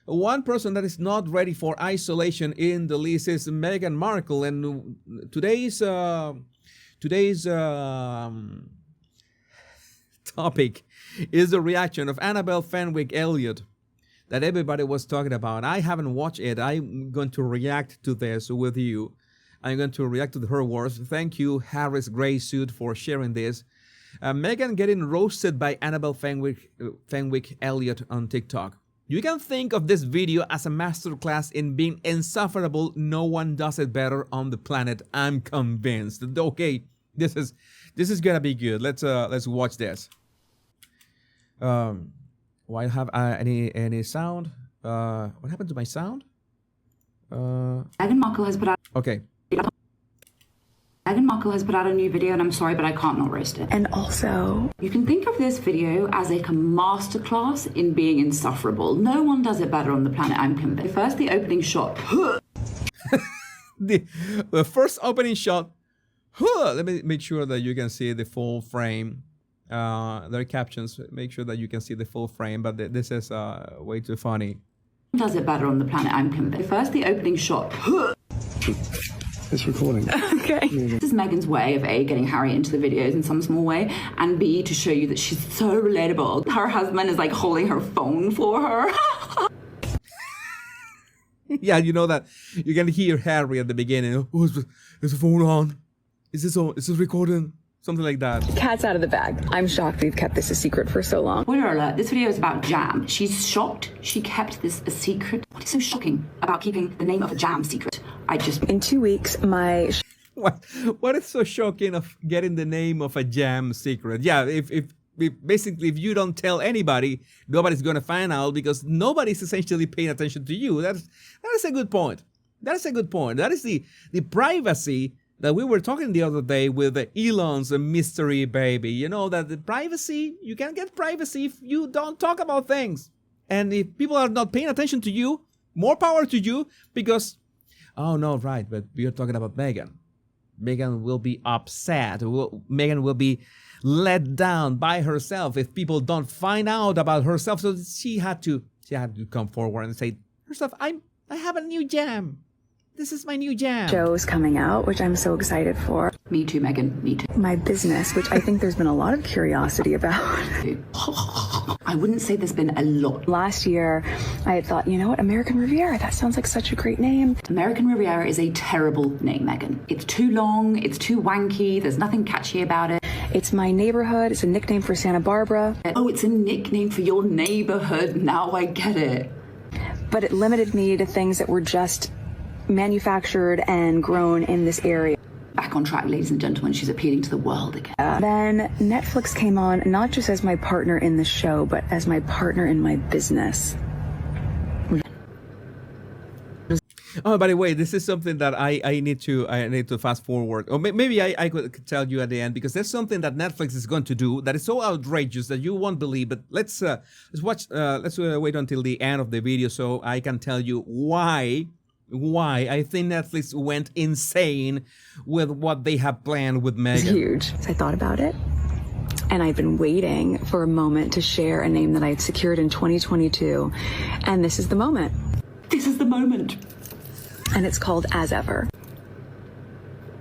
One person that is not ready for isolation in the list is Meghan Markle, and today's topic is the reaction of Annabelle Fenwick Elliott that everybody was talking about. I haven't watched it. I'm going to react to this with you. I'm going to react to her words. Thank you, Harris Gray Suit, for sharing this. Meghan getting roasted by Annabelle Fenwick Elliott on TikTok. You can think of this video as a masterclass in being insufferable. No one does it better on the planet. I'm convinced. Okay, this is gonna be good. Let's watch this. Why have any sound? What happened to my sound? Meghan Markle has put out. Okay. Meghan Markle has put out a new video, and I'm sorry, but I can't not roast it. And also, you can think of this video as like a masterclass in being insufferable. No one does it better on the planet, I'm convinced. First, the opening shot. the first opening shot. Let me make sure that you can see the full frame. There are captions. Make sure that you can see the full frame, but this is way too funny. No one does it better on the planet, I'm convinced. First, the opening shot. It's recording. Okay. This is Meghan's way of A, getting Harry into the videos in some small way, and B, to show you that she's so relatable. Her husband is like holding her phone for her. Yeah, you know that you can hear Harry at the beginning. Oh, is the phone on? Is this on? Is this recording? Something like that. cat's out of the bag. I'm shocked we've kept this a secret for so long. Spoiler alert, this video is about jam. She's shocked she kept this a secret. What is so shocking about keeping the name of a jam secret? In 2 weeks, my... What is so shocking of getting the name of a jam secret? Yeah, if basically if you don't tell anybody, nobody's gonna find out because nobody's essentially paying attention to you. That is a good point. That is a good point. That is the privacy that we were talking the other day with Elon's mystery baby. You know that the privacy, you can get privacy if you don't talk about things. And if people are not paying attention to you, more power to you, because, oh no, right, but we are talking about Meghan. Meghan will be upset. Meghan will be let down by herself if people don't find out about herself. So she had to come forward and say herself, I have a new jam. This is my new jam. Show's coming out, which I'm so excited for. Me too, Meghan, me too. My business, which I think there's been a lot of curiosity about. I wouldn't say there's been a lot. Last year, I had thought, you know what, American Riviera, that sounds like such a great name. American Riviera is a terrible name, Meghan. It's too long, it's too wanky, there's nothing catchy about it. It's my neighborhood, it's a nickname for Santa Barbara. Oh, it's a nickname for your neighborhood, now I get it. But it limited me to things that were just manufactured and grown in this area. Back on track, ladies and gentlemen, she's appealing to the world again. Then Netflix came on, not just as my partner in the show, but as my partner in my business. Oh, by the way, this is something that I need to fast forward, or maybe I could tell you at the end, because there's something that Netflix is going to do that is so outrageous that you won't believe. But let's watch. Let's wait until the end of the video so I can tell you why I think Netflix went insane with what they have planned with Meghan. It's huge. I thought about it, and I've been waiting for a moment to share a name that I had secured in 2022, and this is the moment. This is the moment. And it's called As Ever.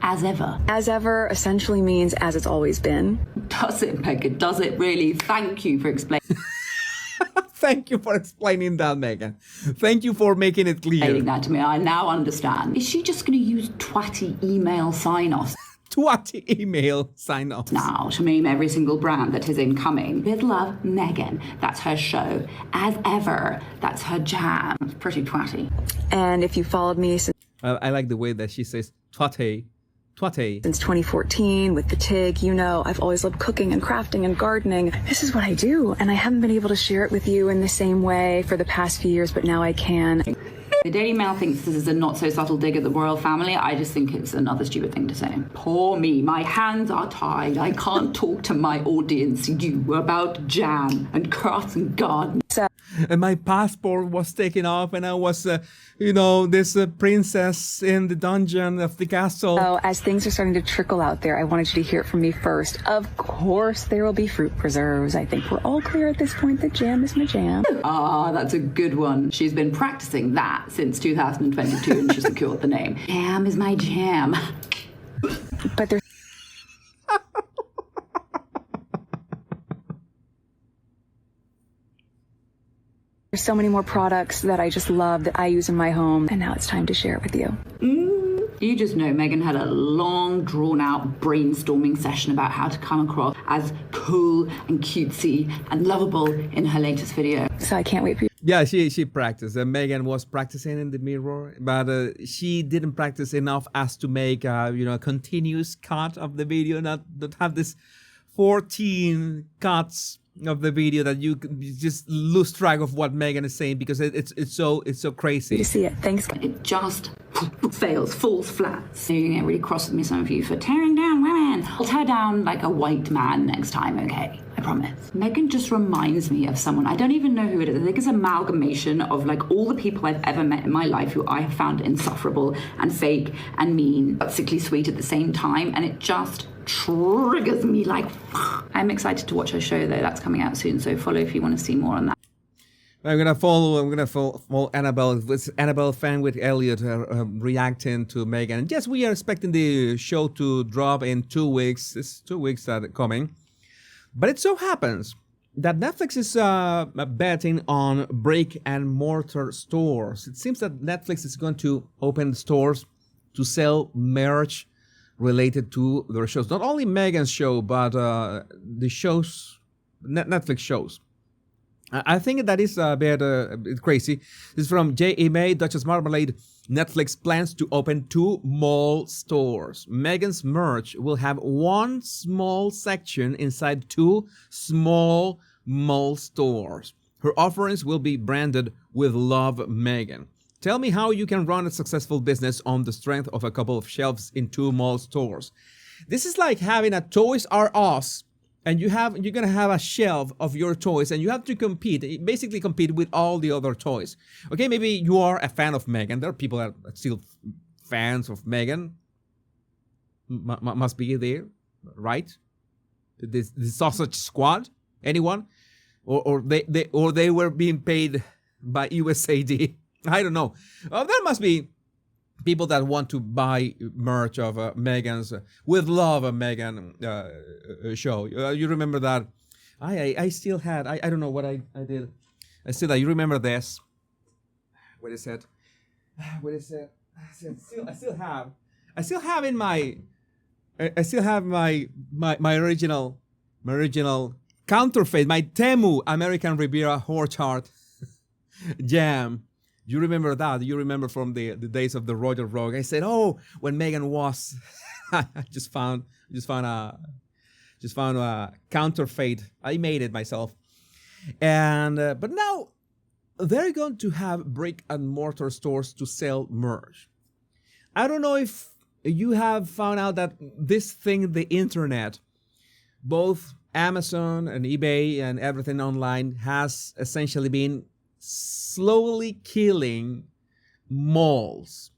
As ever. As ever essentially means as it's always been. Does it, Meghan? Does it really? Thank you for explaining. Thank you for explaining that, Meghan. Thank you for making it clear. Explaining that to me, I now understand. Is she just going to use twatty email sign-offs? Twatty email sign-offs. Now to name every single brand that is incoming. With love, Meghan. That's her show. As ever, that's her jam. It's pretty twatty. And if you followed me since I like the way that she says twatty. Since 2014 with the TIG, you know, I've always loved cooking and crafting and gardening. This is what I do, and I haven't been able to share it with you in the same way for the past few years, but now I can. The Daily Mail thinks this is a not-so-subtle dig at the royal family. I just think it's another stupid thing to say. Poor me, my hands are tied. I can't talk to my audience, you, about jam and crafts and gardening. And my passport was taken off, and I was, this princess in the dungeon of the castle. So as things are starting to trickle out there, I wanted you to hear it from me first. Of course, there will be fruit preserves. I think we're all clear at this point that jam is my jam. Ah, that's a good one. She's been practicing that since 2022 and she secured the name. Jam is my jam. But there's so many more products that I just love that I use in my home, and now it's time to share it with you. You just know Meghan had a long, drawn-out brainstorming session about how to come across as cool and cutesy and lovable in her latest video. So I can't wait for you Yeah, she practiced. Megan was practicing in the mirror, but she didn't practice enough as to make a continuous cut of the video, not have this 14 cuts of the video that you just lose track of what Megan is saying because it's so crazy. to see it. Thanks. It just fails, falls flat. So you're gonna get really cross with me, some of you, for tearing down women. I'll tear down like a white man next time, okay? I promise. Meghan just reminds me of someone. I don't even know who it is. I think it's an amalgamation of like all the people I've ever met in my life who I have found insufferable and fake and mean, but sickly sweet at the same time. And it just triggers me like I'm excited to watch her show though. That's coming out soon, so follow if you want to see more on that. I'm gonna follow Annabelle. It's Annabelle fan with Elliot reacting to Meghan. And yes, we are expecting the show to drop in 2 weeks. It's 2 weeks that are coming. But it so happens that Netflix is betting on brick and mortar stores. It seems that Netflix is going to open stores to sell merch related to their shows. Not only Meghan's show, but the shows, Netflix shows. I think that is a bit crazy. This is from J.E. Duchess Marmalade. Netflix plans to open 2 mall stores. Meghan's merch will have 1 small section inside 2 small mall stores. Her offerings will be branded with Love Meghan. Tell me how you can run a successful business on the strength of a couple of shelves in 2 mall stores. This is like having a Toys R Us, and you're gonna have a shelf of your toys, and you have to basically compete with all the other toys. Okay, maybe you are a fan of Meghan. There are people that are still fans of Meghan. Must be there, right? The Sausage Squad, anyone, or they were being paid by USAID. I don't know. There must be people that want to buy merch of Meghan's with Love Meghan show. You remember that? I still had. I don't know what I did. I still. You remember this? What is it? What is it? I still have in my. I still have my original counterfeit, my Temu American Riviera Horse Heart jam. You remember that? You remember from the days of the Royal Rogue? I said, "Oh, when Meghan was," I just found a counterfeit. I made it myself, and but now they're going to have brick and mortar stores to sell merch. I don't know if you have found out that this thing, the internet, both Amazon and eBay and everything online, has essentially been slowly killing malls.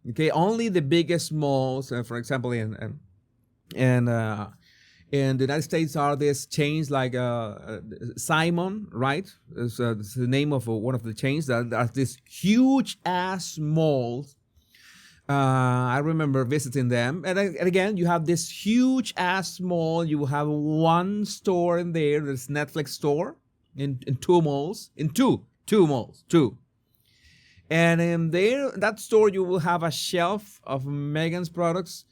Okay, only the biggest malls, for example, in the United States are these chains like Simon, right? It's the name of one of the chains that are these huge ass malls. I remember visiting them, and again, you have this huge ass mall. You have 1 store in there. There's Netflix store in 2 malls, in two malls. And in there, that store, you will have a shelf of Meghan's products.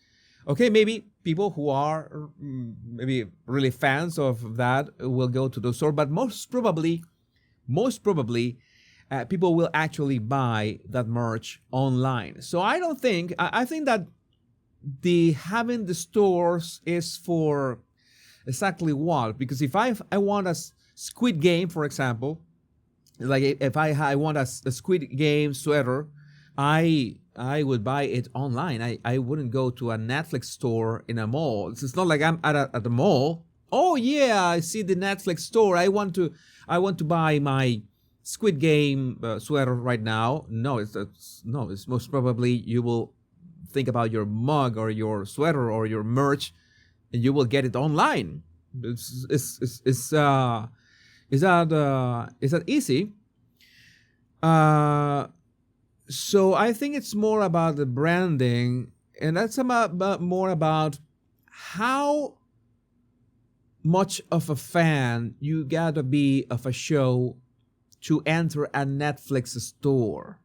Okay, maybe people who are maybe really fans of that will go to the store, but most probably, people will actually buy that merch online. So I think that having the stores is for exactly what? Because if I want a Squid Game, for example, like if I want a Squid Game sweater, I would buy it online. I wouldn't go to a Netflix store in a mall. It's not like I'm at the mall. Oh yeah, I see the Netflix store. I want to buy my Squid Game sweater right now, no, it's most probably you will think about your mug or your sweater or your merch, and you will get it online. Is that easy? So I think it's more about the branding, and that's about more about how much of a fan you gotta be of a show to enter a Netflix store.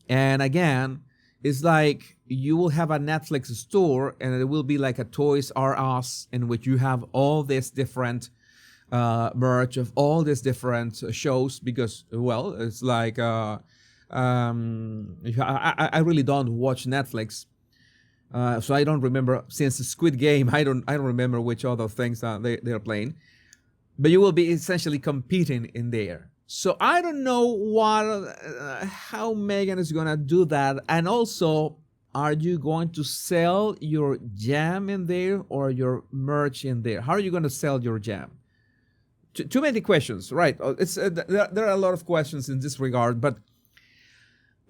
And again, it's like you will have a Netflix store and it will be like a Toys R Us in which you have all this different merch of all these different shows, because, well, it's like I really don't watch Netflix. So I don't remember, since the Squid Game, I don't remember which other things they're playing. But you will be essentially competing in there. So I don't know how Meghan is gonna do that. And also, are you going to sell your jam in there or your merch in there? How are you going to sell your jam? Too many questions, right? It's there are a lot of questions in this regard, but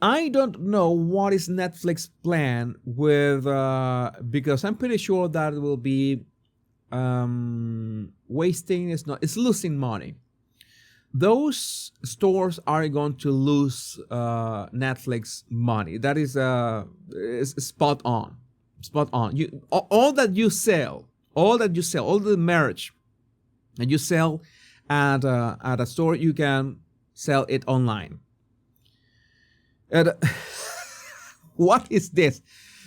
I don't know what is Netflix plan with because I'm pretty sure that it will be wasting. It's losing money. Those stores are going to lose Netflix money. That is spot on. Spot on. All that you sell, all the merch that you sell at a store, you can sell it online. And what is this?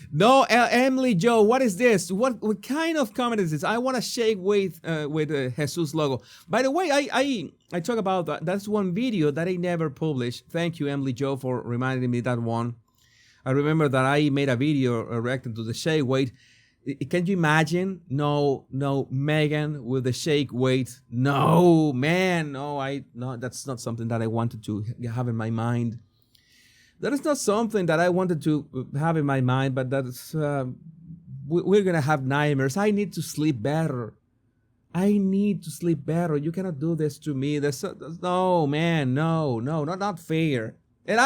No, Emily Joe, what is this? What kind of comment is this? I want to shake with Jesus logo. By the way, I talk about that. That's one video that I never published. Thank you, Emily Joe, for reminding me that one. I remember that I made a video reacting to the shake weight. Can you imagine? No, Meghan with the shake weight. No, man, no, that's not something that I wanted to have in my mind. That is not something that I wanted to have in my mind, but that's we're gonna have nightmares. I need to sleep better. You cannot do this to me. No, man, no, not fair. And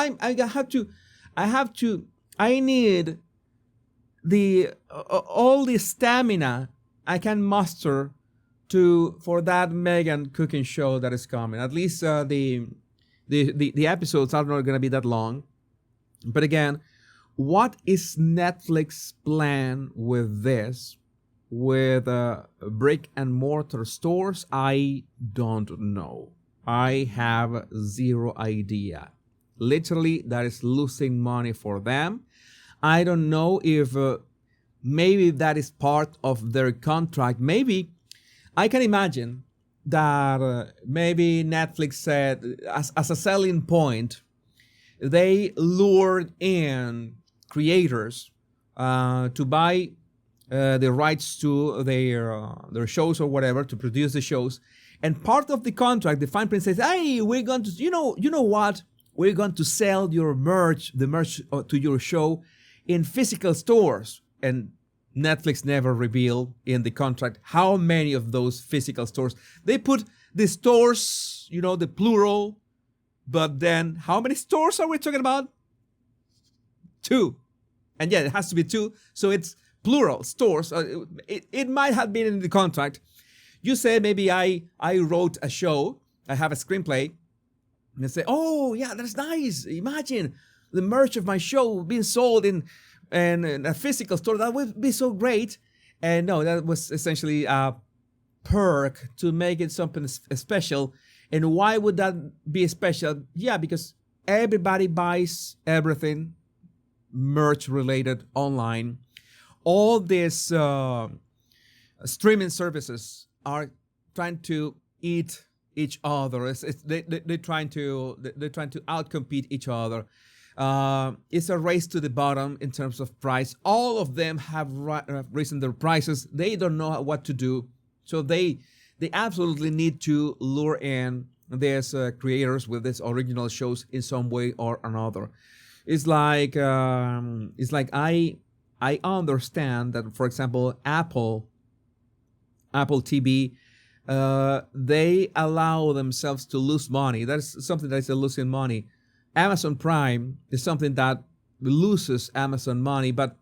I need all the stamina I can muster for that Meghan cooking show that is coming. At least the episodes are not gonna be that long. But again, what is Netflix plan with this? With brick and mortar stores? I don't know. I have zero idea. Literally, that is losing money for them. I don't know if maybe that is part of their contract. Maybe I can imagine that maybe Netflix said as a selling point, they lured in creators to buy the rights to their shows or whatever, to produce the shows. And part of the contract, the fine print says, "Hey, we're going to, you know what? We're going to sell your merch, the merch to your show, in physical stores." And Netflix never revealed in the contract how many of those physical stores. They put the stores, the plural. But then, how many stores are we talking about? 2. And yeah, it has to be 2. So it's plural stores. It might have been in the contract. You say maybe I wrote a show. I have a screenplay. And they say, oh, yeah, that's nice. Imagine the merch of my show being sold in a physical store. That would be so great. And no, that was essentially a perk to make it something special. And why would that be special? Yeah, because everybody buys everything merch related online. All these streaming services are trying to eat each other. They're trying to outcompete each other. It's a race to the bottom in terms of price. All of them have risen their prices. They don't know what to do, so they absolutely need to lure in these creators with these original shows in some way or another. It's like I understand that, for example, Apple TV they allow themselves to lose money. That's something that is a losing money. Amazon Prime is something that loses Amazon money, but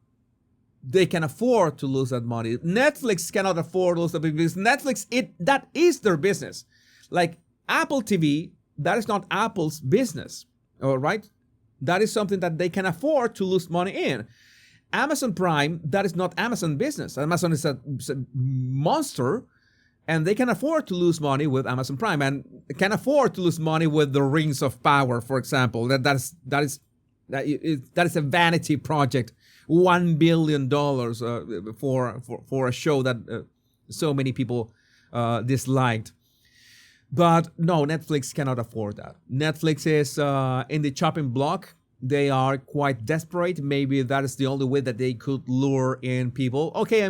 they can afford to lose that money. Netflix cannot afford to lose that because Netflix, that is their business. Like Apple TV, that is not Apple's business, all right? That is something that they can afford to lose money in. Amazon Prime, that is not Amazon business. Amazon is a monster, and they can afford to lose money with Amazon Prime, and can afford to lose money with the Rings of Power, for example. That is a vanity project. $1 billion for a show that so many people disliked. But no, Netflix cannot afford that. Netflix is in the chopping block. They are quite desperate. Maybe that is the only way that they could lure in people. Okay,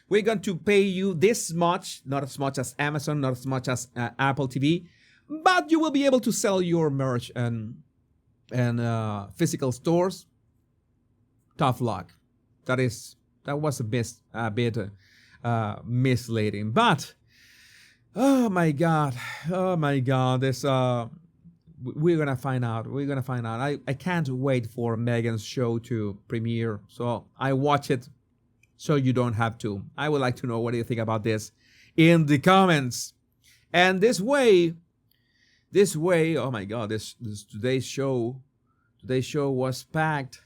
we're going to pay you this much, not as much as Amazon, not as much as Apple TV, but you will be able to sell your merch and physical stores. Tough luck. That was a bit misleading. But oh my god, this we're gonna find out. I can't wait for Meghan's show to premiere, so I watch it so you don't have to. I would like to know, what do you think about this in the comments? And this way, oh my god, this today's show was packed.